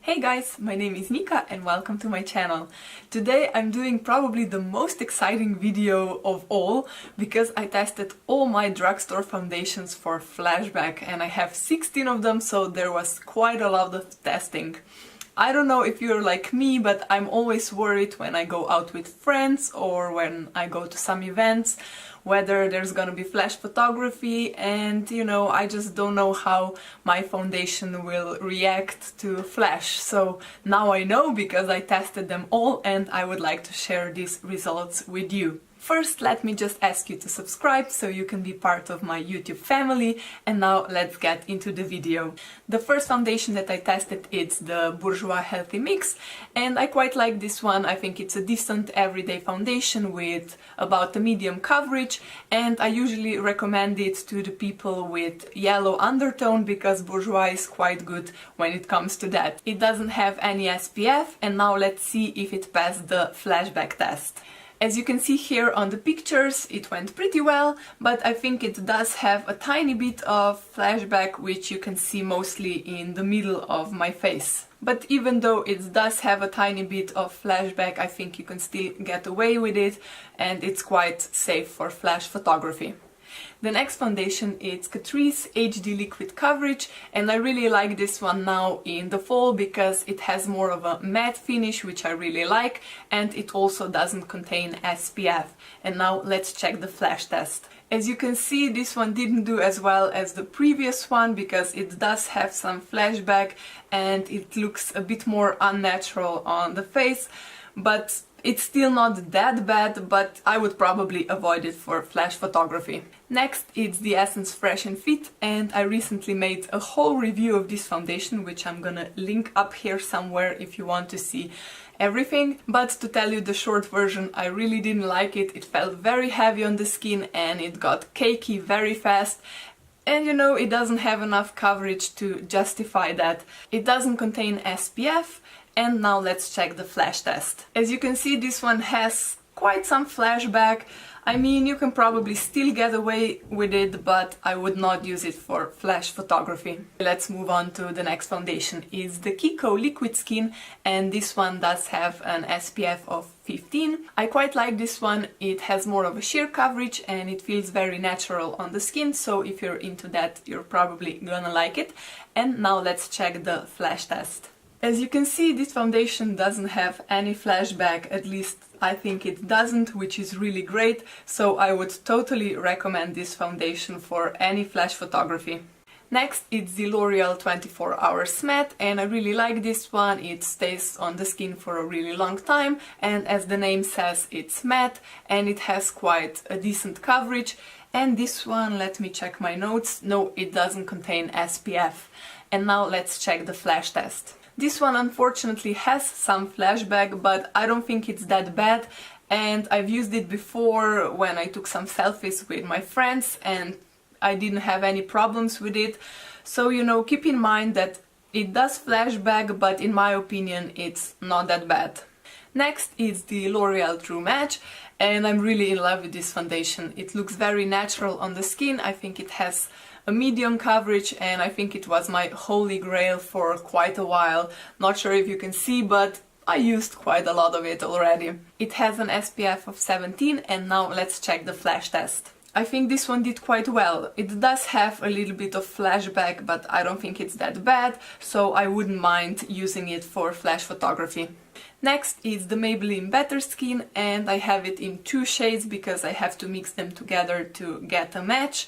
Hey guys, my name is Nika and welcome to my channel. Today I'm doing probably the most exciting video of all because I tested all my drugstore foundations for flashback and I have 16 of them, so there was quite a lot of testing. I don't know if you're like me, but I'm always worried when I go out with friends or when I go to some events whether there's gonna be flash photography, and I just don't know how my foundation will react to flash. So now I know because I tested them all and I would like to share these results with you. First, let me just ask you to subscribe so you can be part of my YouTube family, and now let's get into the video. The first foundation that I tested is the Bourjois Healthy mix, and I quite like this one. I think it's a decent everyday foundation with about a medium coverage, and I usually recommend it to the people with yellow undertone because Bourjois is quite good when it comes to that. It doesn't have any SPF, and now let's see if it passed the flashback test. As you can see here on the pictures, it went pretty well, but I think it does have a tiny bit of flashback, which you can see mostly in the middle of my face. But even though it does have a tiny bit of flashback, I think you can still get away with it, and it's quite safe for flash photography. The next foundation is Catrice HD Liquid Coverage, and I really like this one now in the fall because it has more of a matte finish, which I really like, and it also doesn't contain SPF. And now let's check the flash test. As you can see, this one didn't do as well as the previous one because it does have some flashback and it looks a bit more unnatural on the face, but it's still not that bad, but I would probably avoid it for flash photography. Next, it's the Essence Fresh and Fit, and I recently made a whole review of this foundation, which I'm gonna link up here somewhere if you want to see everything. But to tell you the short version, I really didn't like it. It felt very heavy on the skin and it got cakey very fast. And it doesn't have enough coverage to justify that. It doesn't contain SPF. And now let's check the flash test. As you can see, this one has quite some flashback. I mean, you can probably still get away with it, but I would not use it for flash photography. Let's move on to the next foundation. It's the Kiko Liquid Skin, and this one does have an SPF of 15. I quite like this one. It has more of a sheer coverage and it feels very natural on the skin, so if you're into that, you're probably gonna like it. And now let's check the flash test. As you can see, this foundation doesn't have any flashback, at least I think it doesn't, which is really great, so I would totally recommend this foundation for any flash photography. Next, it's the L'Oreal 24 Hours Matte, and I really like this one. It stays on the skin for a really long time, and as the name says, it's matte and it has quite a decent coverage. And this one, let me check my notes. No, it doesn't contain SPF. And now let's check the flash test. This one unfortunately has some flashback, but I don't think it's that bad, and I've used it before when I took some selfies with my friends and I didn't have any problems with it. So keep in mind that it does flashback, but in my opinion it's not that bad. Next is the L'Oreal True Match, and I'm really in love with this foundation. It looks very natural on the skin. I think it has a medium coverage, and I think it was my holy grail for quite a while. Not sure if you can see, but I used quite a lot of it already. It has an SPF of 17, and now let's check the flash test. I think this one did quite well. It does have a little bit of flashback, but I don't think it's that bad, so I wouldn't mind using it for flash photography. Next is the Maybelline Better Skin, and I have it in two shades because I have to mix them together to get a match.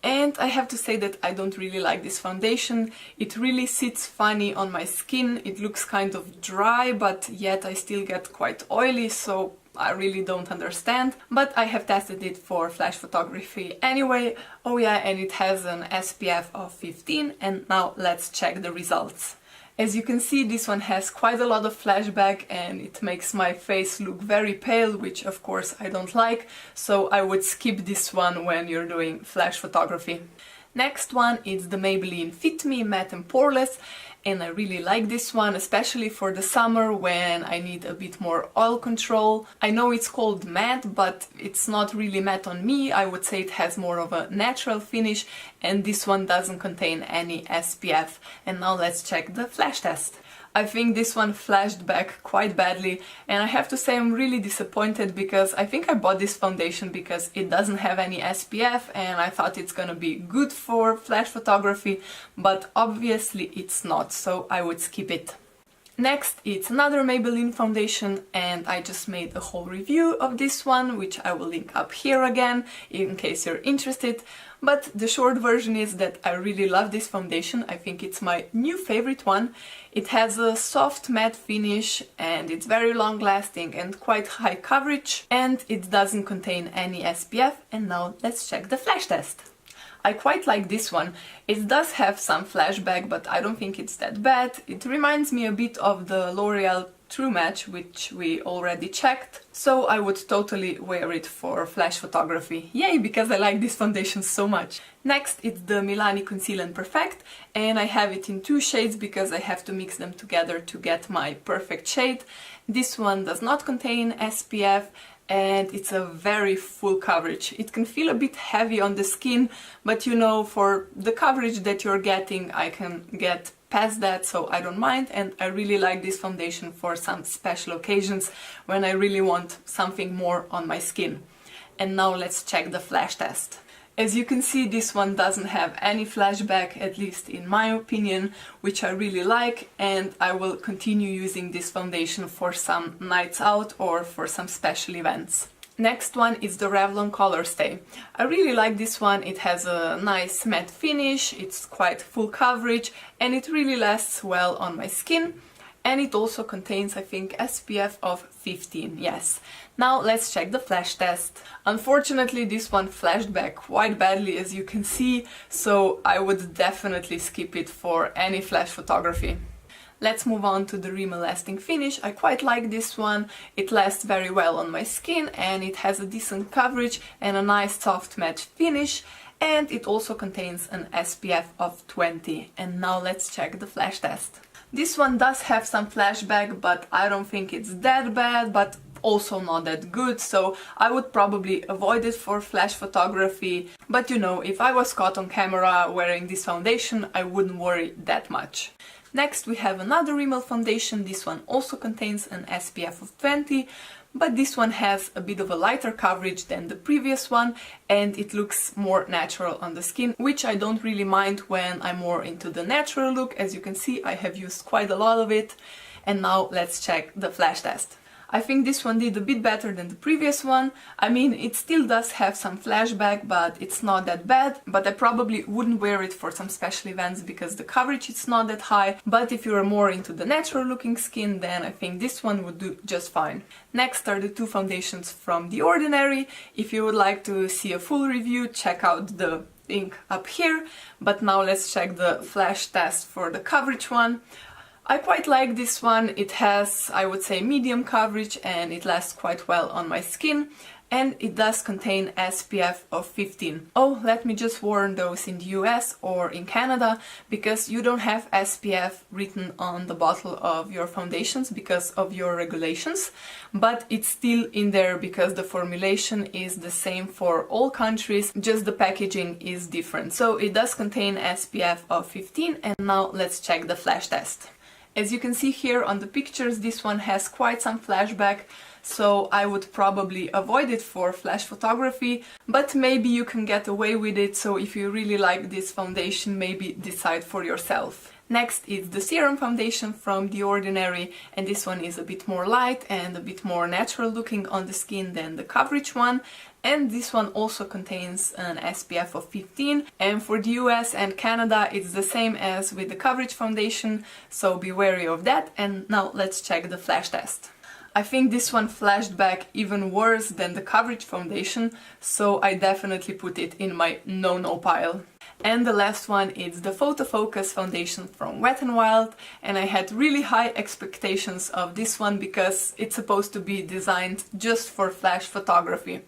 And I have to say that I don't really like this foundation. It really sits funny on my skin. It looks kind of dry, but yet I still get quite oily, so I really don't understand. But I have tested it for flash photography anyway. Oh yeah, and it has an SPF of 15, and now let's check the results. As you can see, this one has quite a lot of flashback and it makes my face look very pale, which of course I don't like, so I would skip this one when you're doing flash photography. Next one is the Maybelline Fit Me Matte and Poreless, and I really like this one, especially for the summer when I need a bit more oil control. I know it's called matte, but it's not really matte on me. I would say it has more of a natural finish, and this one doesn't contain any SPF. And now let's check the flash test. I think this one flashed back quite badly, and I have to say I'm really disappointed because I think I bought this foundation because it doesn't have any SPF and I thought it's gonna be good for flash photography, but obviously it's not, so I would skip it. Next, it's another Maybelline foundation, and I just made a whole review of this one, which I will link up here again in case you're interested. But the short version is that I really love this foundation. I think it's my new favorite one. It has a soft matte finish and it's very long lasting and quite high coverage, and it doesn't contain any SPF. And now let's check the flash test. I quite like this one. It does have some flashback, but I don't think it's that bad. It reminds me a bit of the L'Oreal True Match, which we already checked, so I would totally wear it for flash photography. Yay, because I like this foundation so much. Next, it's the Milani Conceal and Perfect, and I have it in two shades because I have to mix them together to get my perfect shade. This one does not contain SPF, and it's a very full coverage. It can feel a bit heavy on the skin, but you know, for the coverage that you're getting, I can get past that, so I don't mind, and I really like this foundation for some special occasions when I really want something more on my skin. And now let's check the flash test. As you can see, this one doesn't have any flashback, at least in my opinion, which I really like, and I will continue using this foundation for some nights out or for some special events. Next one is the Revlon Colorstay. I really like this one. It has a nice matte finish, it's quite full coverage, and it really lasts well on my skin. And it also contains, I think, SPF of 15, yes. Now let's check the flash test. Unfortunately, this one flashed back quite badly, as you can see, so I would definitely skip it for any flash photography. Let's move on to the Rimmel Lasting Finish. I quite like this one. It lasts very well on my skin and it has a decent coverage and a nice soft matte finish, and it also contains an SPF of 20. And now let's check the flash test. This one does have some flashback, but I don't think it's that bad, but also not that good, so I would probably avoid it for flash photography. But you know, if I was caught on camera wearing this foundation, I wouldn't worry that much. Next, we have another Rimmel foundation. This one also contains an SPF of 20, but this one has a bit of a lighter coverage than the previous one, and it looks more natural on the skin, which I don't really mind when I'm more into the natural look. As you can see, I have used quite a lot of it. And now let's check the flash test. I think this one did a bit better than the previous one. I mean, it still does have some flashback, but it's not that bad. But I probably wouldn't wear it for some special events because the coverage is not that high. But if you're more into the natural looking skin, then I think this one would do just fine. Next are the two foundations from The Ordinary. If you would like to see a full review, check out the link up here. But now let's check the flash test for the coverage one. I quite like this one. It has, I would say, medium coverage and it lasts quite well on my skin, and it does contain SPF of 15. Oh, let me just warn those in the US or in Canada, because you don't have SPF written on the bottle of your foundations because of your regulations, but it's still in there because the formulation is the same for all countries, just the packaging is different. So it does contain SPF of 15, and now let's check the flash test. As you can see here on the pictures, this one has quite some flashback, so I would probably avoid it for flash photography, but maybe you can get away with it, so if you really like this foundation, maybe decide for yourself. Next is the Serum foundation from The Ordinary, and this one is a bit more light and a bit more natural looking on the skin than the coverage one. And this one also contains an SPF of 15, and for the US and Canada it's the same as with the coverage foundation, so be wary of that. And now let's check the flash test. I think this one flashed back even worse than the coverage foundation, so I definitely put it in my no-no pile. And the last one is the Photofocus foundation from Wet n Wild, and I had really high expectations of this one because it's supposed to be designed just for flash photography.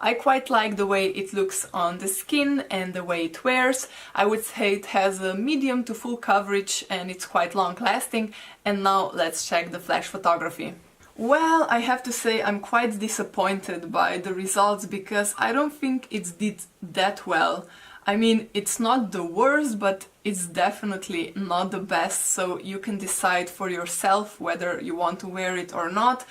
I quite like the way it looks on the skin and the way it wears. I would say it has a medium to full coverage and it's quite long lasting. And now let's check the flash photography. Well, I have to say I'm quite disappointed by the results because I don't think it did that well. I mean, it's not the worst, but it's definitely not the best, so you can decide for yourself whether you want to wear it or not.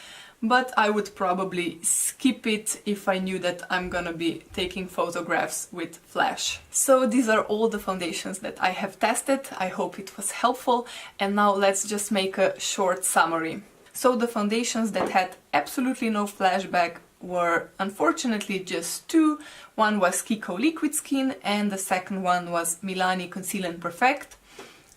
But I would probably skip it if I knew that I'm gonna be taking photographs with flash. So these are all the foundations that I have tested. I hope it was helpful, and now let's just make a short summary. So the foundations that had absolutely no flashback were unfortunately just two. One was Kiko Liquid Skin and the second one was Milani Conceal and Perfect.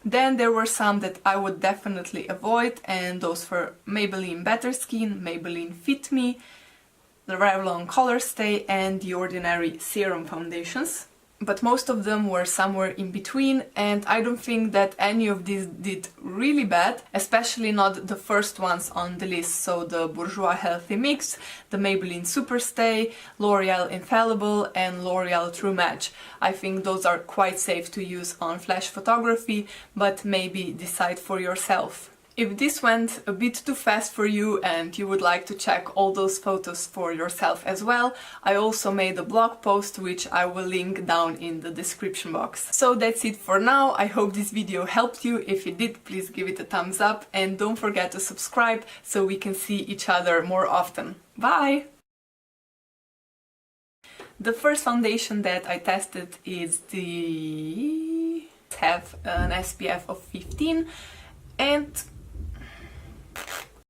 Then there were some that I would definitely avoid, and those were Maybelline Better Skin, Maybelline Fit Me, the Revlon Colorstay and the ordinary Serum foundations. But most of them were somewhere in between, and I don't think that any of these did really bad, especially not the first ones on the list, so the Bourjois Healthy Mix, the Maybelline Superstay, L'Oreal Infallible and L'Oreal True Match. I think those are quite safe to use on flash photography, but maybe decide for yourself. If this went a bit too fast for you and you would like to check all those photos for yourself as well, I also made a blog post which I will link down in the description box. So that's it for now. I hope this video helped you. If it did, please give it a thumbs up and don't forget to subscribe so we can see each other more often. Bye! The first foundation that I tested is the have an SPF of 15, and